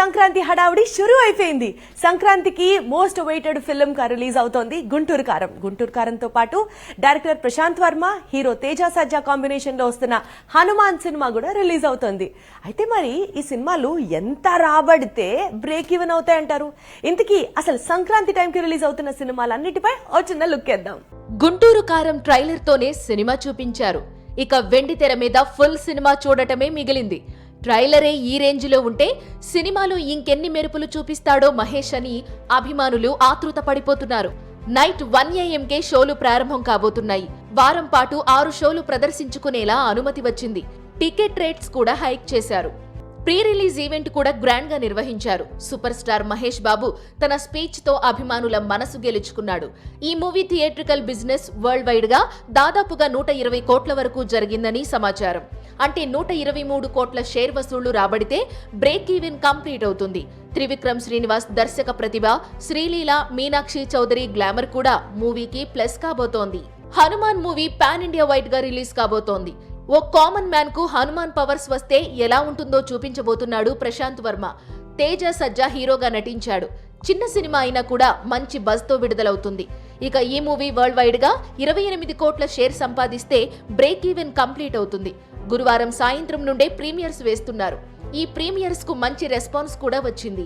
సంక్రాంతి హడావుడి షురూ అయిపోయింది. సంక్రాంతికి మోస్ట్ వెయిటెడ్ ఫిల్మ్ గా రిలీజ్ అవుతోంది గుంటూరు కారం. గుంటూరు కారంతో పాటు డైరెక్టర్ ప్రశాంత్ వర్మ, హీరో తేజ సజ్జా కాంబినేషన్ లో వస్తున్న హనుమాన్ సినిమా కూడా రిలీజ్ అవుతోంది. అయితే మరి ఈ సినిమాలు ఎంత రాబడితే బ్రేక్ ఈవెన్ అవుతాయంటారు? ఇంతకీ అసలు సంక్రాంతి టైంకి రిలీజ్ అవుతున్న సినిమాలన్నిటిపై ఓ చిన్న లుక్ వేద్దాం. గుంటూరు కారం ట్రైలర్ తోనే సినిమా చూపించారు. ఇక వెండి తెర మీద ఫుల్ సినిమా చూడటమే మిగిలింది. ట్రైలరే ఈ రేంజ్ లో ఉంటే సినిమాలో ఇంకెన్ని మెరుపులు చూపిస్తాడో మహేష్ అని అభిమానులు ఆతృత పడిపోతున్నారు. నైట్ 1 AM షోలు ప్రారంభం కాబోతున్నాయి. వారం పాటు 6 షోలు ప్రదర్శించుకునేలా అనుమతి వచ్చింది. టికెట్ రేట్స్ కూడా హైక్ చేశారు. ప్రీ రిలీజ్ ఈవెంట్ కూడా గ్రాండ్ గా నిర్వహించారు. సూపర్ స్టార్ మహేష్ బాబు తన స్పీచ్ తో అభిమానుల మనసు గెలుచుకున్నాడు. ఈ movie theatrical business world wide గా దాదాపుగా 120 కోట్ల వరకు జరిగిందని సమాచారం. అంటే 123 కోట్ల షేర్ వసూళ్లు రాబడితే బ్రేక్ ఈవెన్ కంప్లీట్ అవుతుంది. త్రివిక్రమ్ శ్రీనివాస్ దర్శక ప్రతిభ, శ్రీలీల, మీనాక్షి చౌదరి గ్లామర్ కూడా మూవీకి ప్లస్ కాబోతోంది. Hanuman movie pan India wide గా రిలీజ్ కాబోతోంది. ఓ కామన్ మ్యాన్ కు హనుమాన్ పవర్స్ వస్తే ఎలా ఉంటుందో చూపించబోతున్నాడు ప్రశాంత్ వర్మ. తేజ సజ్జా హీరోగా నటించాడు. చిన్న సినిమా అయినా కూడా మంచి బజ్ తో విడుదలవుతుంది. ఇక ఈ మూవీ వరల్డ్ వైడ్ గా 28 కోట్ల షేర్ సంపాదిస్తే బ్రేక్ ఈవెన్ కంప్లీట్ అవుతుంది. గురువారం సాయంత్రం నుండే ప్రీమియర్స్ వేస్తున్నారు. ఈ ప్రీమియర్స్ కు మంచి రెస్పాన్స్ కూడా వచ్చింది.